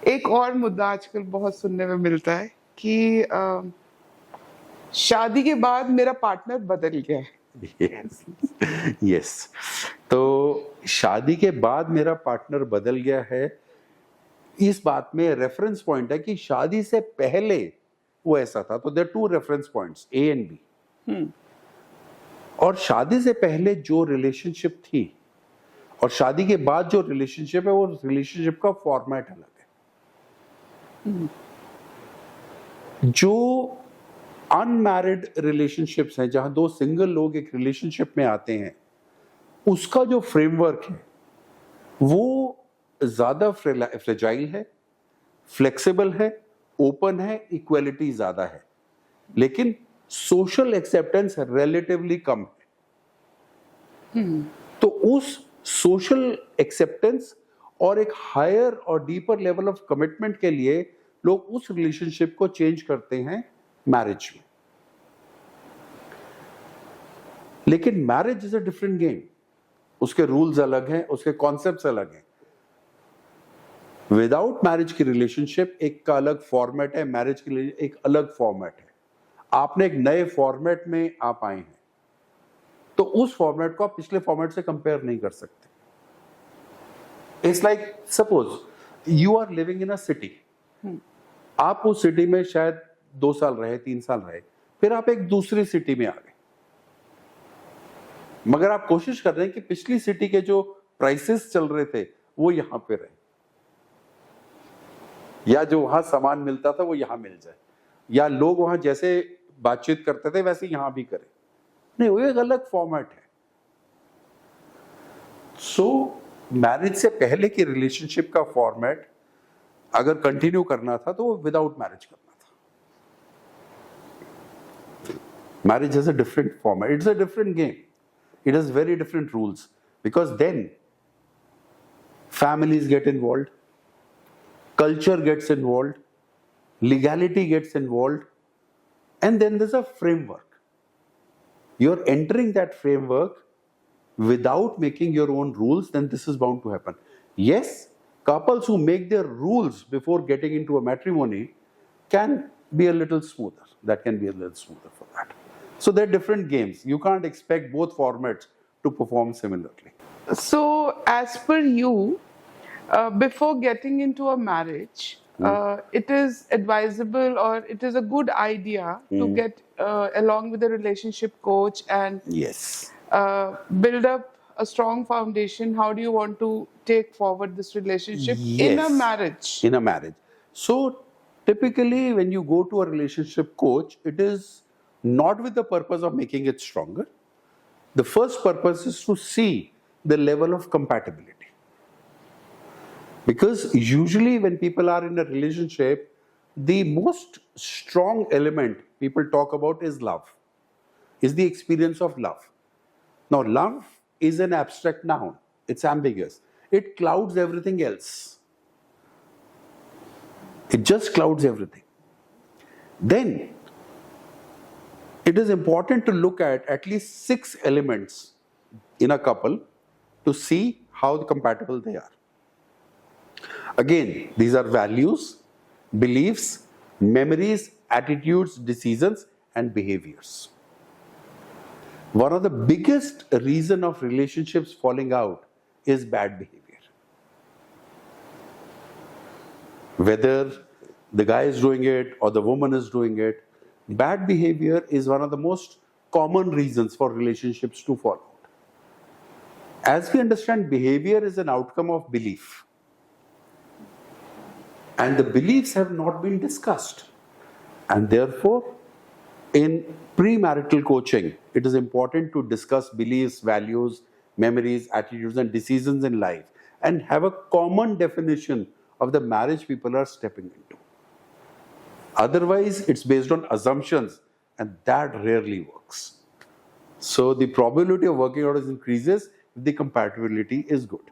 एक और मुद्दा आजकल बहुत सुनने में मिलता है कि शादी के बाद मेरा पार्टनर बदल गया है। यस यस, तो शादी के बाद मेरा पार्टनर बदल गया है, इस बात में रेफरेंस पॉइंट है कि शादी से पहले वो ऐसा था। तो there two reference points, A and B. और शादी से पहले जो रिलेशनशिप थी और शादी के बाद जो रिलेशनशिप है, वो रिलेशनशिप का फॉर्मेट अलग है। जो अनमैरिड रिलेशनशिप्स हैं, जहां दो सिंगल लोग एक रिलेशनशिप में आते हैं, उसका जो फ्रेमवर्क है वो ज्यादा फ्रेजाइल है, फ्लेक्सिबल है, ओपन है, इक्वलिटी ज्यादा है, लेकिन सोशल एक्सेप्टेंस रिलेटिवली कम है। तो उस सोशल एक्सेप्टेंस और एक हायर और डीपर लेवल ऑफ कमिटमेंट के लिए लोग उस रिलेशनशिप को चेंज करते हैं मैरिज में। लेकिन marriage is a different game, उसके रूल्स अलग हैं, उसके कॉन्सेप्ट्स अलग हैं। विदाउट मैरिज की रिलेशनशिप एक का अलग फॉर्मेट है, मैरिज के लिए एक अलग फॉर्मेट है। आपने एक नए फॉर्मेट में आप आए हैं, तो उस फॉर्मेट को आप पिछले फॉर्मेट से कंपेयर नहीं कर सकते। It's like suppose you are living in a city, आप उस सिटी में शायद 2 साल रहे, 3 साल रहे, फिर आप एक दूसरी सिटी में आ गए, मगर आप कोशिश कर रहे हैं कि पिछली सिटी के जो प्राइसेस चल रहे थे वो यहां पे रहे, या जो वहां सामान मिलता था वो यहां मिल जाए, या लोग वहां जैसे बातचीत करते थे वैसे यहां भी करें। नहीं, वो एक अलग फॉर्मेट है। सो मैरिज से पहले की रिलेशनशिप का फॉर्मेट अगर कंटिन्यू करना था तो वो विदाउट मैरिज करना था। Marriage is a different format, it's a different game, it has very different rules, because then families get involved, culture gets involved, legality gets involved, and then there's a framework. You're entering that framework without making your own rules, then this is bound to happen. Yes, couples who make their rules before getting into a matrimony can be a little smoother. That can be a little smoother for that. So they're different games. You can't expect both formats to perform similarly. So, as per you, before getting into a marriage, it is advisable or it is a good idea to get along with a relationship coach and Yes. Build up a strong foundation. How do you want to take forward this relationship in a marriage? In a marriage. So typically when you go to a relationship coach, it is not with the purpose of making it stronger. The first purpose is to see the level of compatibility. Because usually when people are in a relationship, the most strong element people talk about is love, is the experience of love. Now, love is an abstract noun. It's ambiguous. It clouds everything else. It just clouds everything. Then, it is important to look at least 6 elements in a couple to see how compatible they are. Again, these are values, beliefs, memories, attitudes, decisions, and behaviors. One of the biggest reason of relationships falling out is bad behavior. Whether the guy is doing it or the woman is doing it, bad behavior is one of the most common reasons for relationships to fall out. As we understand, behavior is an outcome of belief. And the beliefs have not been discussed. And therefore, in premarital coaching, it is important to discuss beliefs, values, memories, attitudes, and decisions in life, and have a common definition of the marriage people are stepping into. Otherwise, it's based on assumptions, and that rarely works. So the probability of working out increases if the compatibility is good.